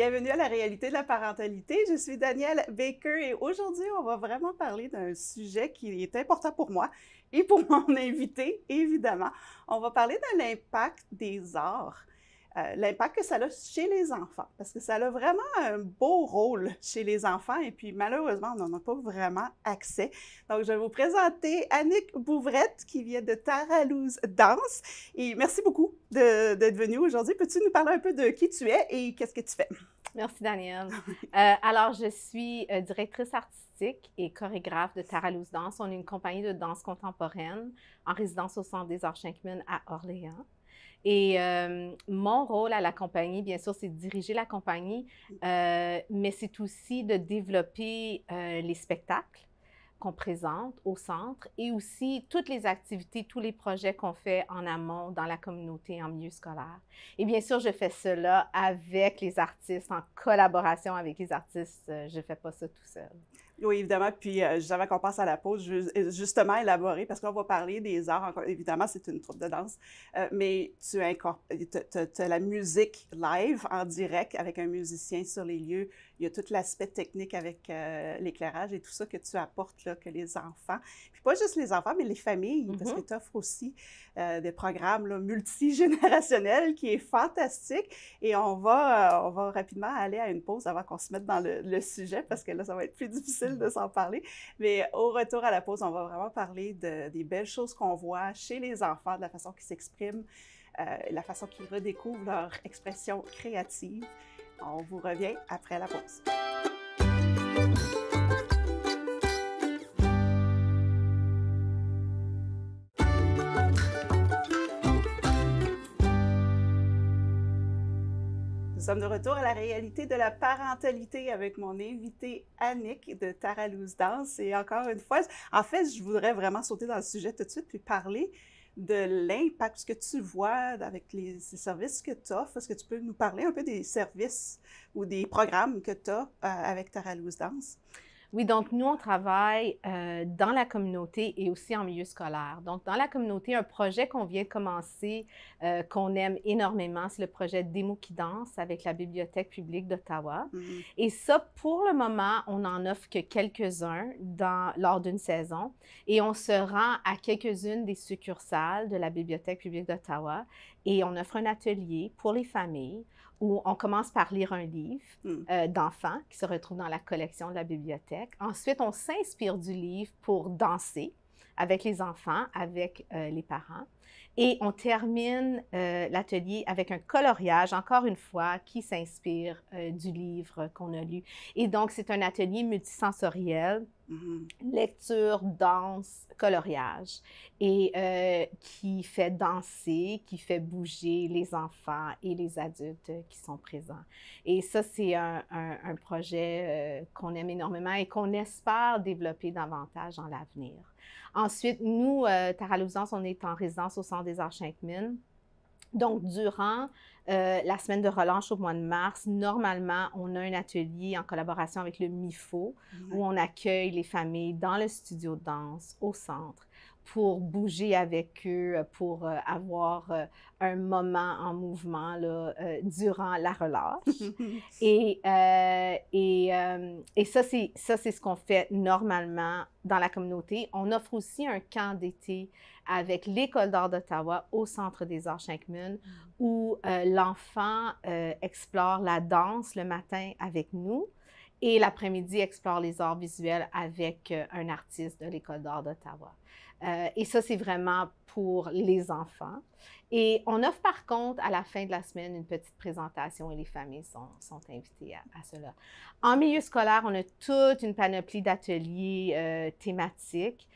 Bienvenue à la réalité de la parentalité. Je suis Danielle Baker et aujourd'hui, on va vraiment parler d'un sujet qui est important pour moi et pour mon invité, évidemment. On va parler de l'impact des arts, l'impact que ça a chez les enfants, parce que ça a vraiment un beau rôle chez les enfants et puis malheureusement, on n'en a pas vraiment accès. Donc, je vais vous présenter Annick Bouvrette qui vient de Taralouse Danse et merci beaucoup d'être venue aujourd'hui. Peux-tu nous parler un peu de qui tu es et qu'est-ce que tu fais? Merci, Danielle. Alors, je suis directrice artistique et chorégraphe de Taralouse Danse. On est une compagnie de danse contemporaine en résidence au Centre des Arts Schenkman à Orléans. Et mon rôle à la compagnie, bien sûr, c'est de diriger la compagnie, mais c'est aussi de développer les spectacles qu'on présente au centre et aussi toutes les activités, tous les projets qu'on fait en amont dans la communauté en milieu scolaire. Et bien sûr, je fais cela avec les artistes, en collaboration avec les artistes. Je ne fais pas ça tout seul. Oui, évidemment. Puis, juste avant qu'on passe à la pause, je veux justement élaborer, parce qu'on va parler des arts. Encore, évidemment, c'est une troupe de danse, mais tu as la musique live, en direct, avec un musicien sur les lieux. Il y a tout l'aspect technique avec l'éclairage et tout ça que tu apportes, là, que les enfants, puis pas juste les enfants, mais les familles, parce que tu offres aussi des programmes là, multigénérationnels qui est fantastique. Et on va rapidement aller à une pause avant qu'on se mette dans le sujet, parce que là, ça va être plus difficile de s'en parler. Mais au retour à la pause, on va vraiment parler des belles choses qu'on voit chez les enfants, de la façon qu'ils s'expriment, la façon qu'ils redécouvrent leur expression créative. On vous revient après la pause. Nous sommes de retour à la réalité de la parentalité avec mon invité Annick de Taralouse Danse. Et encore une fois, en fait, je voudrais vraiment sauter dans le sujet tout de suite puis parler de l'impact, ce que tu vois avec les services que tu offres. Est-ce que tu peux nous parler un peu des services ou des programmes que tu as avec Taralouse Danse? Oui, donc nous, on travaille dans la communauté et aussi en milieu scolaire. Donc, dans la communauté, un projet qu'on vient de commencer, qu'on aime énormément, c'est le projet Démo qui danse avec la Bibliothèque publique d'Ottawa. Mm-hmm. Et ça, pour le moment, on n'en offre que quelques-uns lors d'une saison. Et on se rend à quelques-unes des succursales de la Bibliothèque publique d'Ottawa et on offre un atelier pour les familles où on commence par lire un livre d'enfants qui se retrouve dans la collection de la bibliothèque. Ensuite, on s'inspire du livre pour danser avec les enfants, avec les parents. Et on termine l'atelier avec un coloriage, encore une fois, qui s'inspire du livre qu'on a lu. Et donc, c'est un atelier multisensoriel, lecture, danse, coloriage, et qui fait danser, qui fait bouger les enfants et les adultes qui sont présents. Et ça, c'est un projet qu'on aime énormément et qu'on espère développer davantage dans l'avenir. Ensuite, nous, Taralouse Danse, on est en résidence au Centre des Arts Schenkman. Donc, durant la semaine de relâche au mois de mars, normalement, on a un atelier en collaboration avec le MIFO où on accueille les familles dans le studio de danse au centre pour bouger avec eux, pour avoir un moment en mouvement là, durant la relâche. Et ça, c'est ce qu'on fait normalement dans la communauté. On offre aussi un camp d'été avec l'École d'art d'Ottawa au Centre des Arts Schenkman où l'enfant explore la danse le matin avec nous et l'après-midi explore les arts visuels avec un artiste de l'École d'art d'Ottawa. Et ça, c'est vraiment pour les enfants. Et on offre par contre à la fin de la semaine une petite présentation et les familles sont invitées à cela. En milieu scolaire, on a toute une panoplie d'ateliers thématiques,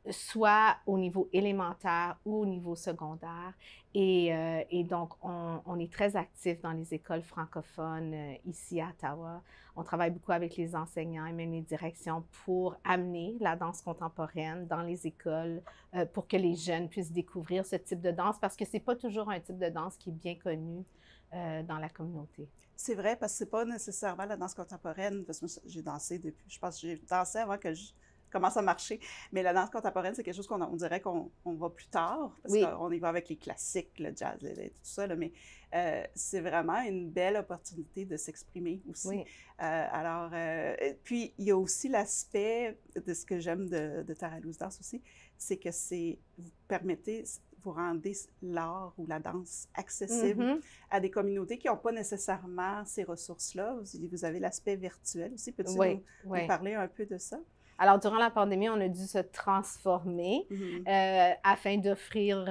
soit au niveau élémentaire ou au niveau secondaire. Et donc, on est très actifs dans les écoles francophones ici à Ottawa. On travaille beaucoup avec les enseignants et même les directions pour amener la danse contemporaine dans les écoles pour que les jeunes puissent découvrir ce type de danse parce que ce n'est pas toujours un type de danse qui est bien connu dans la communauté. C'est vrai, parce que c'est pas nécessairement la danse contemporaine, parce que j'ai dansé depuis, je pense que j'ai dansé avant que commence à marcher. Mais la danse contemporaine, c'est quelque chose on dirait qu'on va plus tard, parce qu'on y va avec les classiques, le jazz, tout ça, là, mais c'est vraiment une belle opportunité de s'exprimer aussi. Oui. Alors, puis, il y a aussi l'aspect de ce que j'aime de Tara Loose Dance aussi, c'est que vous rendez l'art ou la danse accessible à des communautés qui n'ont pas nécessairement ces ressources-là. Vous avez l'aspect virtuel aussi. Peux-tu nous parler un peu de ça? Alors, durant la pandémie, on a dû se transformer afin d'offrir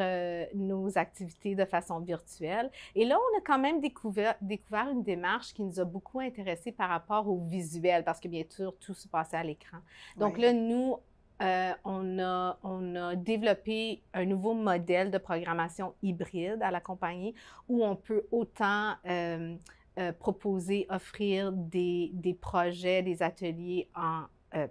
nos activités de façon virtuelle. Et là, on a quand même découvert une démarche qui nous a beaucoup intéressés par rapport au visuel, parce que bien sûr, tout se passait à l'écran. Donc là, nous, on a développé un nouveau modèle de programmation hybride à la compagnie où on peut autant proposer, offrir des projets, des ateliers en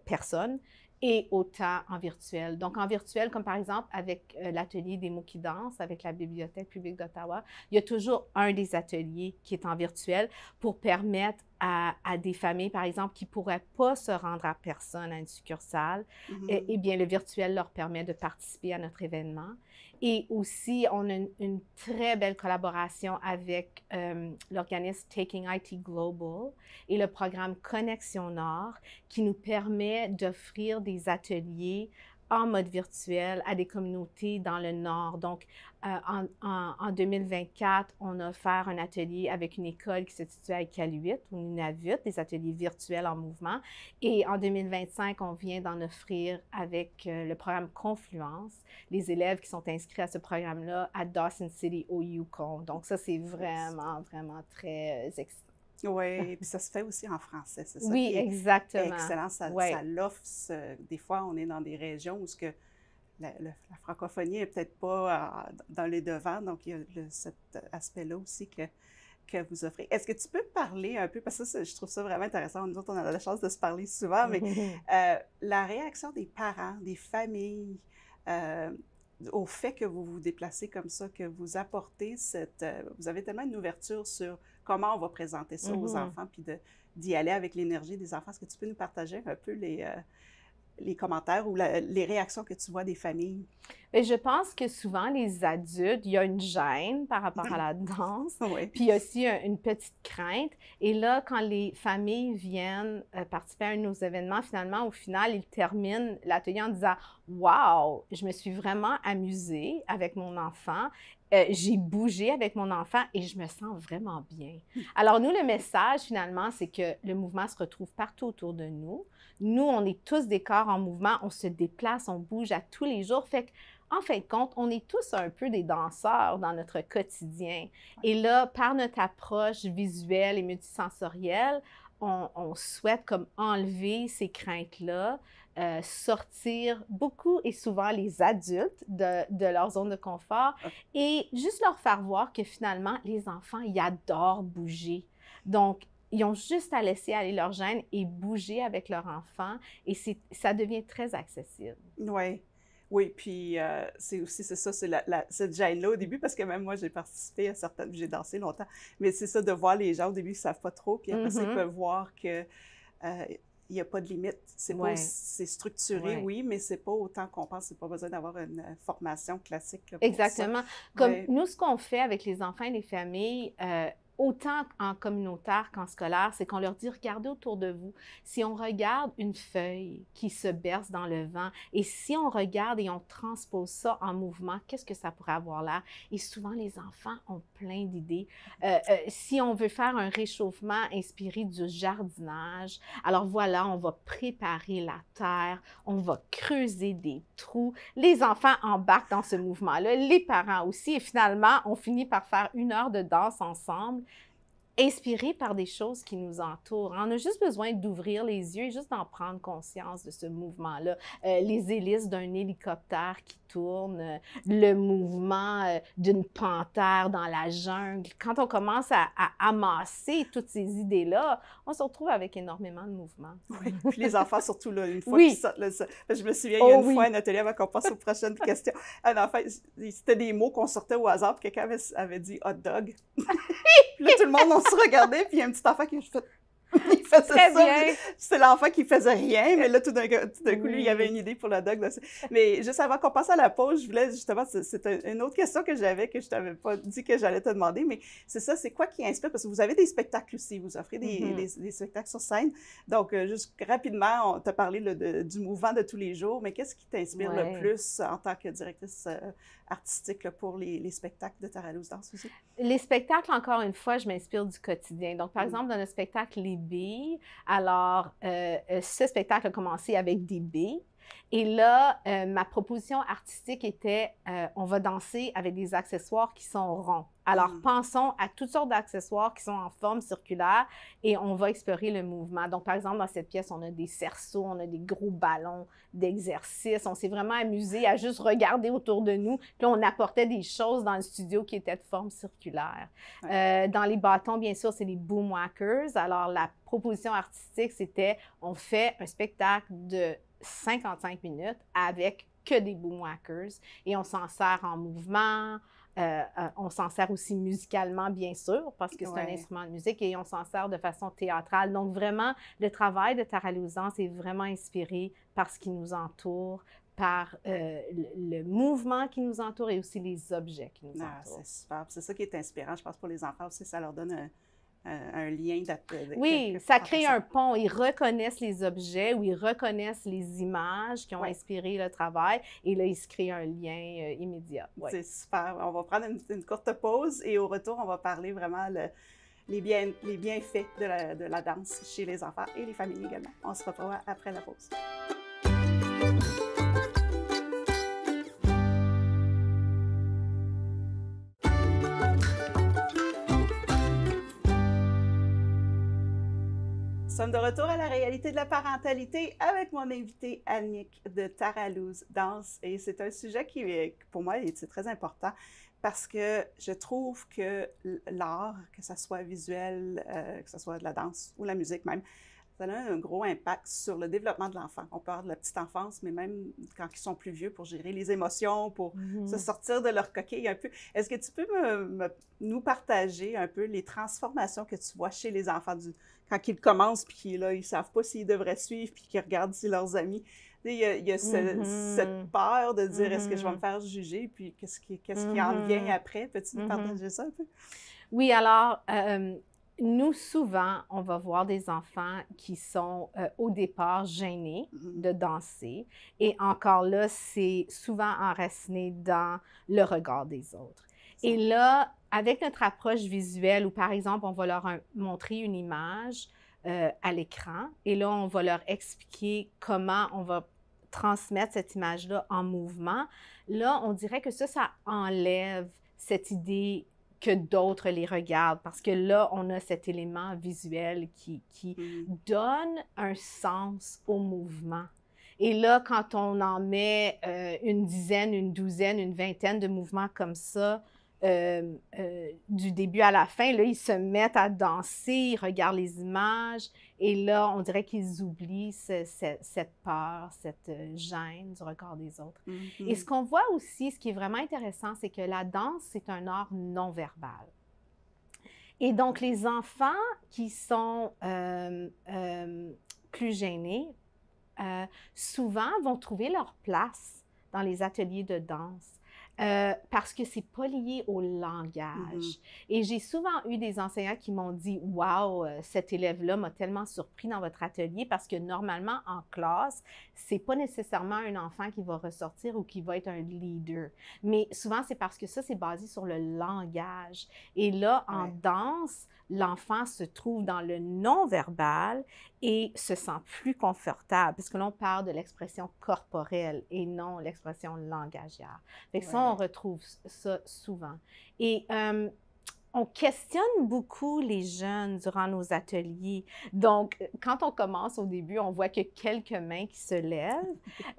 personne et autant en virtuel. Donc, en virtuel, comme par exemple avec l'atelier des mots qui dansent avec la Bibliothèque publique d'Ottawa, il y a toujours un des ateliers qui est en virtuel pour permettre à des familles, par exemple, qui ne pourraient pas se rendre à personne à une succursale, eh bien, le virtuel leur permet de participer à notre événement. Et aussi, on a une très belle collaboration avec l'organisme Taking IT Global et le programme Connexion Nord qui nous permet d'offrir des ateliers en mode virtuel à des communautés dans le Nord. Donc, en 2024, on a offert un atelier avec une école qui se situe à Iqaluit, au Nunavut, des ateliers virtuels en mouvement. Et en 2025, on vient d'en offrir avec le programme Confluence, les élèves qui sont inscrits à ce programme-là à Dawson City, au Yukon. Donc, ça, c'est vraiment, vraiment très excitant. Oui, puis ça se fait aussi en français, c'est ça? Oui, exactement. Excellent, ça l'offre. Des fois, on est dans des régions où la francophonie n'est peut-être pas dans les devants, donc il y a cet aspect-là aussi que vous offrez. Est-ce que tu peux parler un peu, parce que je trouve ça vraiment intéressant, nous autres, on a la chance de se parler souvent, mais la réaction des parents, des familles, au fait que vous vous déplacez comme ça, que vous apportez vous avez tellement une ouverture sur comment on va présenter ça aux enfants, puis d'y aller avec l'énergie des enfants. Est-ce que tu peux nous partager un peu les commentaires ou les réactions que tu vois des familles? Bien, je pense que souvent, les adultes, il y a une gêne par rapport à la danse, puis il y a aussi une petite crainte. Et là, quand les familles viennent participer à un de nos événements, finalement, au final, ils terminent l'atelier en disant « Wow, je me suis vraiment amusée avec mon enfant. J'ai bougé avec mon enfant et je me sens vraiment bien. » Alors, nous, le message, finalement, c'est que le mouvement se retrouve partout autour de nous. Nous, on est tous des corps en mouvement, on se déplace, on bouge à tous les jours. Fait qu'en fin de compte, on est tous un peu des danseurs dans notre quotidien. Et là, par notre approche visuelle et multisensorielle, on souhaite comme enlever ces craintes-là, sortir beaucoup et souvent les adultes de leur zone de confort et juste leur faire voir que finalement, les enfants, ils adorent bouger. Donc, ils ont juste à laisser aller leur gêne et bouger avec leur enfant et ça devient très accessible. Oui, puis c'est ça, c'est cette gêne-là au début, parce que même moi, j'ai participé à certaines, j'ai dansé longtemps, mais c'est ça de voir les gens au début, ils ne savent pas trop, puis après ça, ils peuvent voir que il n'y a pas de limite. C'est structuré, oui, mais c'est pas autant qu'on pense. C'est pas besoin d'avoir une formation classique. Pour exactement. Ça. Comme nous, ce qu'on fait avec les enfants et les familles, autant en communautaire qu'en scolaire, c'est qu'on leur dit, regardez autour de vous. Si on regarde une feuille qui se berce dans le vent et si on regarde et on transpose ça en mouvement, qu'est-ce que ça pourrait avoir l'air? Et souvent, les enfants ont plein d'idées. Si on veut faire un réchauffement inspiré du jardinage, alors voilà, on va préparer la terre, on va creuser des trous. Les enfants embarquent dans ce mouvement-là, les parents aussi, et finalement, on finit par faire 1 heure de danse ensemble, inspirés par des choses qui nous entourent. On a juste besoin d'ouvrir les yeux et juste d'en prendre conscience de ce mouvement-là. Les hélices d'un hélicoptère qui tourne, le mouvement d'une panthère dans la jungle. Quand on commence à amasser toutes ces idées-là, on se retrouve avec énormément de mouvements. Oui, puis les enfants surtout, là, une fois qu'ils sortent, là, je me souviens, il y a une fois un atelier avant qu'on passe aux prochaines questions, un enfant, c'était des mots qu'on sortait au hasard, puis quelqu'un avait dit « hot dog ». Puis là, tout le monde, on se regardait, puis il y a un petit enfant qui fait faisait Très ça. bien. C'est l'enfant qui faisait rien, mais là, tout d'un coup, lui, il avait une idée pour le dog. Mais juste avant qu'on passe à la pause, je voulais justement, c'est une autre question que j'avais, que je t'avais pas dit que j'allais te demander, mais c'est ça, c'est quoi qui inspire? Parce que vous avez des spectacles aussi, vous offrez des spectacles sur scène. Donc, juste rapidement, on t'a parlé du mouvement de tous les jours, mais qu'est-ce qui t'inspire le plus en tant que directrice artistique là, pour les spectacles de Taralouse Danse aussi? Les spectacles, encore une fois, je m'inspire du quotidien. Donc, par exemple, dans le spectacle Les Billes, alors, ce spectacle a commencé avec des billes. Et là, ma proposition artistique était, on va danser avec des accessoires qui sont ronds. Alors, pensons à toutes sortes d'accessoires qui sont en forme circulaire et on va explorer le mouvement. Donc, par exemple, dans cette pièce, on a des cerceaux, on a des gros ballons d'exercice. On s'est vraiment amusé à juste regarder autour de nous. Puis on apportait des choses dans le studio qui étaient de forme circulaire. Dans les bâtons, bien sûr, c'est les boomwhackers. Alors, la proposition artistique, c'était, on fait un spectacle de 55 minutes avec que des boomwhackers et on s'en sert en mouvement, on s'en sert aussi musicalement, bien sûr, parce que c'est un instrument de musique et on s'en sert de façon théâtrale. Donc, vraiment, le travail de Taralouse Danse est vraiment inspiré par ce qui nous entoure, par le mouvement qui nous entoure et aussi les objets qui nous entourent. C'est super. C'est ça qui est inspirant, je pense, pour les enfants aussi. Ça leur donne un lien. Oui, ça crée un pont. Ils reconnaissent les objets ou ils reconnaissent les images qui ont inspiré le travail et là, ils se créent un lien immédiat. C'est super. On va prendre une courte pause et au retour, on va parler vraiment les bienfaits de la danse chez les enfants et les familles également. On se retrouve après la pause. Nous sommes de retour à la réalité de la parentalité avec mon invité Annick de Taralouse Danse. Et c'est un sujet qui, pour moi, est très important parce que je trouve que l'art, que ce soit visuel, que ce soit de la danse ou la musique même, ça a un gros impact sur le développement de l'enfant. On parle de la petite enfance, mais même quand ils sont plus vieux, pour gérer les émotions, pour se sortir de leur coquille un peu. Est-ce que tu peux nous partager un peu les transformations que tu vois chez les enfants quand ils commencent, puis là, ils ne savent pas s'ils devraient suivre, puis qu'ils regardent si leurs amis... Il y a cette peur de dire, est-ce que je vais me faire juger, puis qu'est-ce qui en vient après? Peux-tu nous partager ça un peu? Oui, alors... nous, souvent, on va voir des enfants qui sont au départ gênés de danser. Et encore là, c'est souvent enraciné dans le regard des autres. Et là, avec notre approche visuelle, où par exemple, on va leur montrer une image à l'écran, et là, on va leur expliquer comment on va transmettre cette image-là en mouvement, là, on dirait que ça enlève cette idée que d'autres les regardent, parce que là, on a cet élément visuel qui donne un sens au mouvement. Et là, quand on en met une dizaine, une douzaine, une vingtaine de mouvements comme ça, du début à la fin, là, ils se mettent à danser, ils regardent les images, et là, on dirait qu'ils oublient cette peur, cette gêne du regard des autres. Et ce qu'on voit aussi, ce qui est vraiment intéressant, c'est que la danse, c'est un art non-verbal. Et donc, les enfants qui sont plus gênés, souvent vont trouver leur place dans les ateliers de danse. Parce que c'est pas lié au langage. Et j'ai souvent eu des enseignants qui m'ont dit « Wow, cet élève-là m'a tellement surpris dans votre atelier » parce que normalement, en classe, c'est pas nécessairement un enfant qui va ressortir ou qui va être un leader. Mais souvent, c'est parce que ça, c'est basé sur le langage. Et là, en danse, l'enfant se trouve dans le non-verbal et se sent plus confortable, parce que là, on parle de l'expression corporelle et non l'expression langagière. Fait que ça, on retrouve ça souvent. Et on questionne beaucoup les jeunes durant nos ateliers. Donc, quand on commence au début, on voit que quelques mains qui se lèvent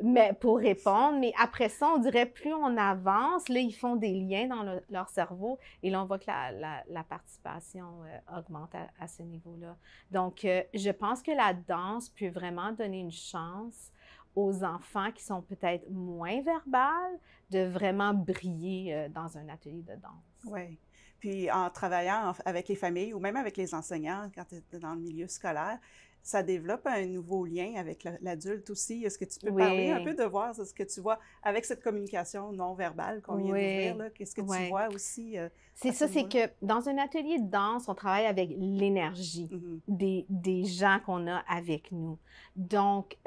mais pour répondre. Mais après ça, on dirait plus on avance, là, ils font des liens dans leur cerveau et là, on voit que la participation augmente à ce niveau-là. Donc, je pense que la danse peut vraiment donner une chance aux enfants qui sont peut-être moins verbales de vraiment briller dans un atelier de danse. Oui. Puis en travaillant avec les familles ou même avec les enseignants, quand tu es dans le milieu scolaire, ça développe un nouveau lien avec l'adulte aussi. Est-ce que tu peux parler un peu de voir ce que tu vois avec cette communication non verbale qu'on vient d'ouvrir, là? Qu'est-ce que tu vois aussi? C'est ça, c'est que dans un atelier de danse, on travaille avec l'énergie des gens qu'on a avec nous. Donc,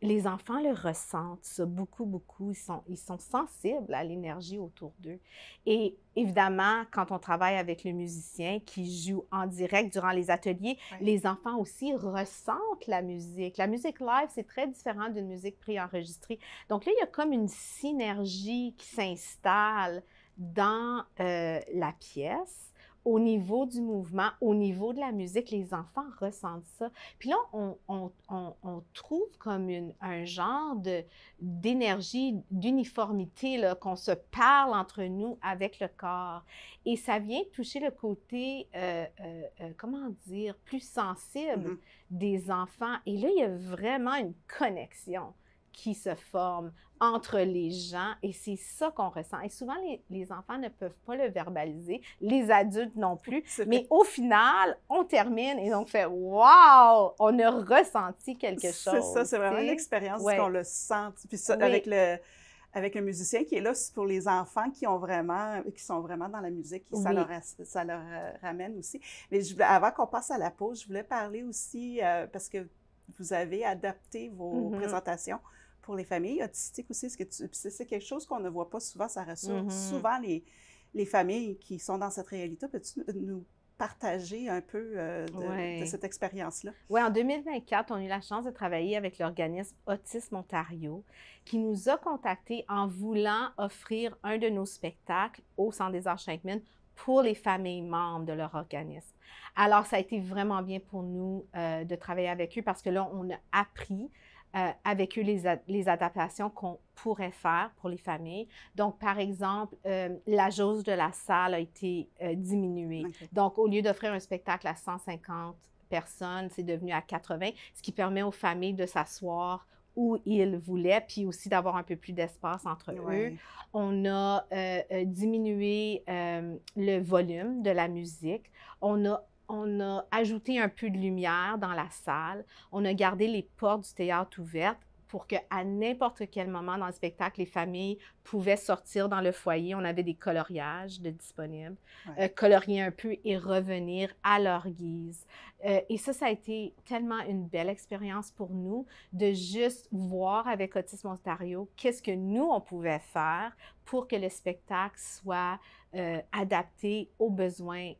les enfants le ressentent, ça, beaucoup, beaucoup. Ils sont sensibles à l'énergie autour d'eux. Et évidemment, quand on travaille avec le musicien qui joue en direct durant les ateliers, les enfants aussi ressentent la musique. La musique live, c'est très différent d'une musique préenregistrée. Donc là, il y a comme une synergie qui s'installe dans la pièce, au niveau du mouvement, au niveau de la musique, les enfants ressentent ça. Puis là, on trouve comme un genre d'énergie, d'uniformité, qu'on se parle entre nous avec le corps. Et ça vient toucher le côté, comment dire, plus sensible des enfants. Et là, il y a vraiment une connexion qui se forme entre les gens et c'est ça qu'on ressent. Et souvent, les enfants ne peuvent pas le verbaliser, les adultes non plus, mais au final, on termine et on fait « Wow! On a ressenti quelque chose. » C'est ça, c'est vraiment l'expérience qu'on le sent. Puis ça, avec le musicien qui est là pour les enfants qui sont vraiment dans la musique, ça leur ramène aussi. Mais avant qu'on passe à la pause, je voulais parler aussi, parce que vous avez adapté vos présentations pour les familles autistiques aussi. C'est quelque chose qu'on ne voit pas souvent, ça rassure souvent les familles qui sont dans cette réalité. Peux-tu nous partager un peu de cette expérience-là? Oui, en 2024, on a eu la chance de travailler avec l'organisme Autisme Ontario qui nous a contactés en voulant offrir un de nos spectacles au Centre des arts Shankman pour les familles membres de leur organisme. Alors, ça a été vraiment bien pour nous de travailler avec eux parce que là, on a appris avec eux les adaptations qu'on pourrait faire pour les familles. Donc, par exemple, la jauge de la salle a été diminuée. Donc, au lieu d'offrir un spectacle à 150 personnes, c'est devenu à 80, ce qui permet aux familles de s'asseoir où ils voulaient, puis aussi d'avoir un peu plus d'espace entre eux. On a diminué le volume de la musique. On a ajouté un peu de lumière dans la salle. On a gardé les portes du théâtre ouvertes pour qu'à n'importe quel moment dans le spectacle, les familles pouvaient sortir dans le foyer. On avait des coloriages disponibles, colorier un peu et revenir à leur guise. Et ça a été tellement une belle expérience pour nous de juste voir avec Autisme Ontario qu'est-ce que nous, on pouvait faire pour que le spectacle soit adapté aux besoins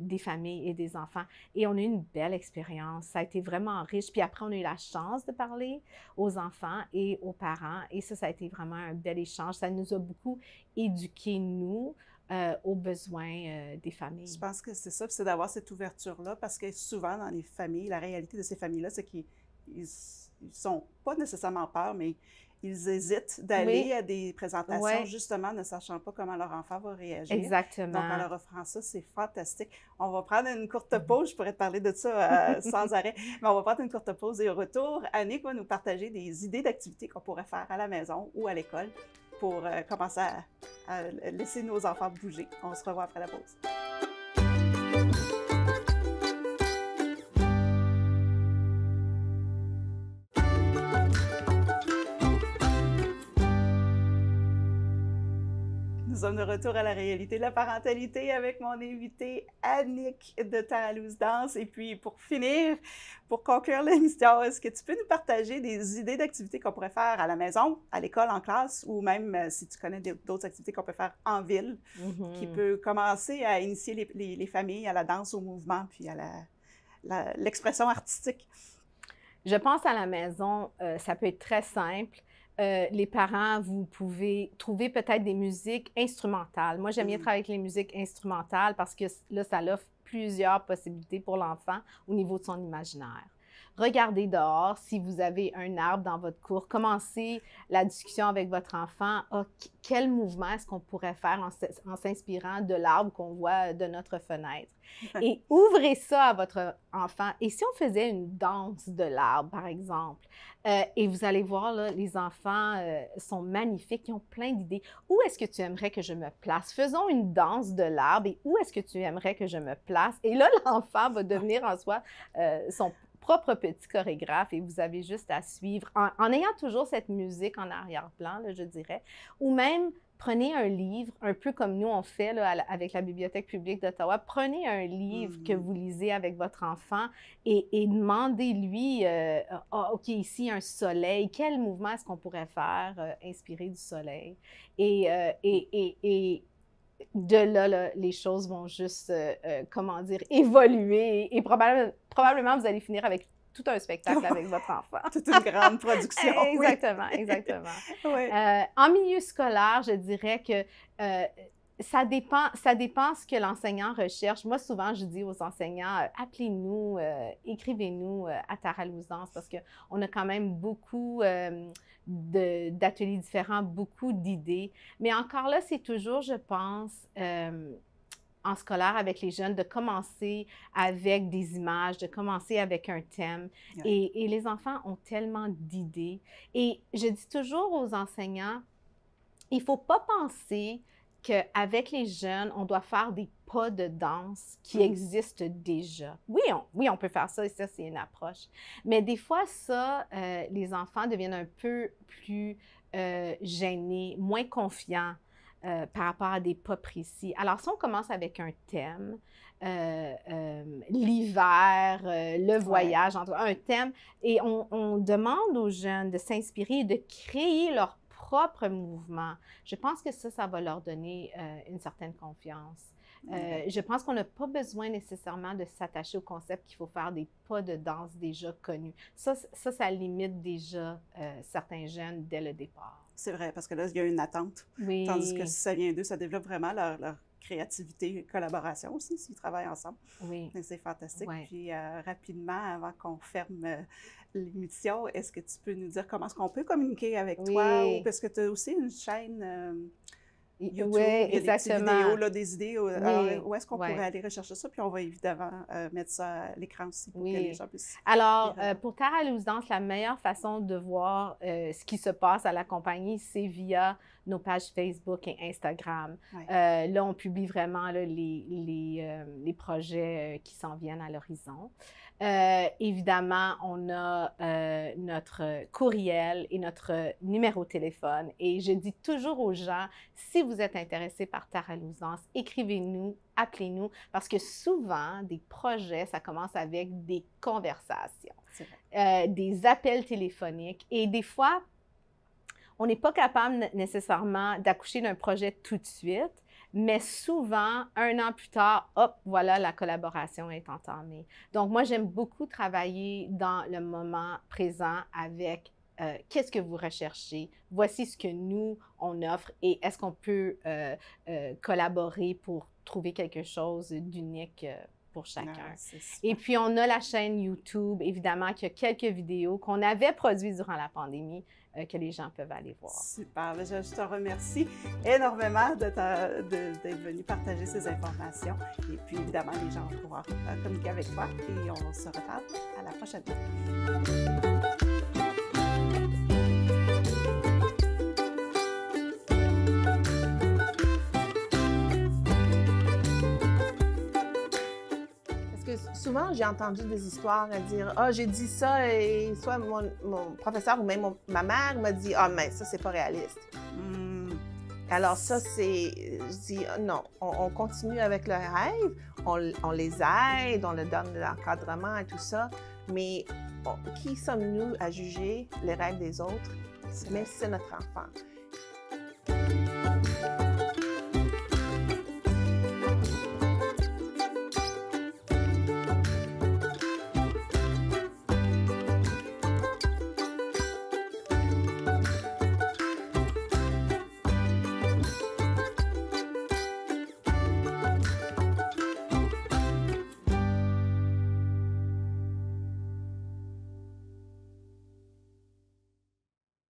des familles et des enfants. Et on a eu une belle expérience. Ça a été vraiment riche. Puis après, on a eu la chance de parler aux enfants et aux parents. Et ça a été vraiment un bel échange. Ça nous a beaucoup éduqués, nous, aux besoins des familles. Je pense que c'est ça, c'est d'avoir cette ouverture-là, parce que souvent, dans les familles, la réalité de ces familles-là, c'est qu'ils ne sont pas nécessairement peur, mais ils hésitent d'aller à des présentations, justement, ne sachant pas comment leur enfant va réagir. Exactement. Donc, en leur offrant ça, c'est fantastique. On va prendre une courte pause. Je pourrais te parler de ça sans arrêt, mais on va prendre une courte pause et au retour, Annick va nous partager des idées d'activités qu'on pourrait faire à la maison ou à l'école pour commencer à laisser nos enfants bouger. On se revoit après la pause. Nous sommes de retour à la réalité de la parentalité avec mon invité Annick de Taralouse Danse. Et puis, pour finir, pour conclure l'émission, est-ce que tu peux nous partager des idées d'activités qu'on pourrait faire à la maison, à l'école, en classe, ou même si tu connais d'autres activités qu'on peut faire en ville, qui peut commencer à initier les familles à la danse, au mouvement, puis à l'expression artistique? Je pense à la maison, ça peut être très simple. Les parents, vous pouvez trouver peut-être des musiques instrumentales. Moi, j'aime bien travailler avec les musiques instrumentales parce que là, ça offre plusieurs possibilités pour l'enfant au niveau de son imaginaire. Regardez dehors, si vous avez un arbre dans votre cour, commencez la discussion avec votre enfant. Quel mouvement est-ce qu'on pourrait faire en s'inspirant de l'arbre qu'on voit de notre fenêtre? Et ouvrez ça à votre enfant. Et si on faisait une danse de l'arbre, par exemple, et vous allez voir, là, les enfants sont magnifiques, ils ont plein d'idées. Où est-ce que tu aimerais que je me place? Faisons une danse de l'arbre et où est-ce que tu aimerais que je me place? Et là, l'enfant va devenir en soi son propre petit chorégraphe et vous avez juste à suivre en ayant toujours cette musique en arrière-plan, là, je dirais, ou même prenez un livre, un peu comme nous on fait là, avec la Bibliothèque publique d'Ottawa, prenez un livre que vous lisez avec votre enfant et demandez-lui, OK, ici un soleil, quel mouvement est-ce qu'on pourrait faire inspiré du soleil? Et de là, les choses vont juste, comment dire, évoluer et probablement vous allez finir avec tout un spectacle avec votre enfant. Toute une grande production. Exactement, oui. exactement. Oui. En milieu scolaire, je dirais que ça dépend ce que l'enseignant recherche. Moi, souvent, je dis aux enseignants, appelez-nous, écrivez-nous à Taralouse-Danse parce qu'on a quand même beaucoup d'ateliers différents, beaucoup d'idées. Mais encore là, c'est toujours, je pense, en scolaire avec les jeunes, de commencer avec des images, de commencer avec un thème. Ouais. Et les enfants ont tellement d'idées. Et je dis toujours aux enseignants, il ne faut pas penser qu'avec les jeunes, on doit faire des pas de danse qui existent déjà. Oui, on peut faire ça et ça, c'est une approche. Mais des fois, ça, les enfants deviennent un peu plus gênés, moins confiants par rapport à des pas précis. Alors, si on commence avec un thème, l'hiver, le voyage, entre un thème, et on demande aux jeunes de s'inspirer et de créer leur propre mouvement, je pense que ça va leur donner une certaine confiance. Je pense qu'on n'a pas besoin nécessairement de s'attacher au concept qu'il faut faire des pas de danse déjà connus. Ça limite déjà certains jeunes dès le départ. C'est vrai, parce que là, il y a une attente. Oui. Tandis que si ça vient d'eux, ça développe vraiment leur créativité, collaboration aussi, s'ils travaillent ensemble. Oui. C'est fantastique. Oui. Puis rapidement, avant qu'on ferme l'émission, est-ce que tu peux nous dire comment est-ce qu'on peut communiquer avec toi? Ou parce que tu as aussi une chaîne YouTube, oui, il y a exactement. des vidéos, là, des idées. Oui. Alors, où est-ce qu'on pourrait aller rechercher ça? Puis on va évidemment mettre ça à l'écran aussi pour que les gens puissent... Alors, pour Taralouse-Danse, la meilleure façon de voir ce qui se passe à la compagnie, c'est via nos pages Facebook et Instagram. Oui. Là, on publie vraiment là, les projets qui s'en viennent à l'horizon. Évidemment, on a notre courriel et notre numéro de téléphone. Et je dis toujours aux gens, si vous êtes intéressés par Taralouse-Danse, écrivez-nous, appelez-nous, parce que souvent, des projets, ça commence avec des conversations, des appels téléphoniques. Et des fois, on n'est pas capable nécessairement d'accoucher d'un projet tout de suite, mais souvent, 1 an plus tard, hop, voilà, la collaboration est entamée. Donc, moi, j'aime beaucoup travailler dans le moment présent avec qu'est-ce que vous recherchez, voici ce que nous, on offre et est-ce qu'on peut collaborer pour trouver quelque chose d'unique pour chacun. Et puis, on a la chaîne YouTube, évidemment, qui a quelques vidéos qu'on avait produites durant la pandémie, que les gens peuvent aller voir. Super. Je te remercie énormément d'être venu partager ces informations. Et puis, évidemment, les gens vont pouvoir communiquer avec toi et on se reparle à la prochaine fois. Souvent, j'ai entendu des histoires à dire « Ah, j'ai dit ça et soit mon professeur ou même ma mère m'a dit « Ah, mais ça, c'est pas réaliste. » Alors ça, je dis non, on continue avec le rêve, on les aide, on leur donne de l'encadrement et tout ça, mais qui sommes-nous à juger les rêves des autres? Mais c'est notre enfant.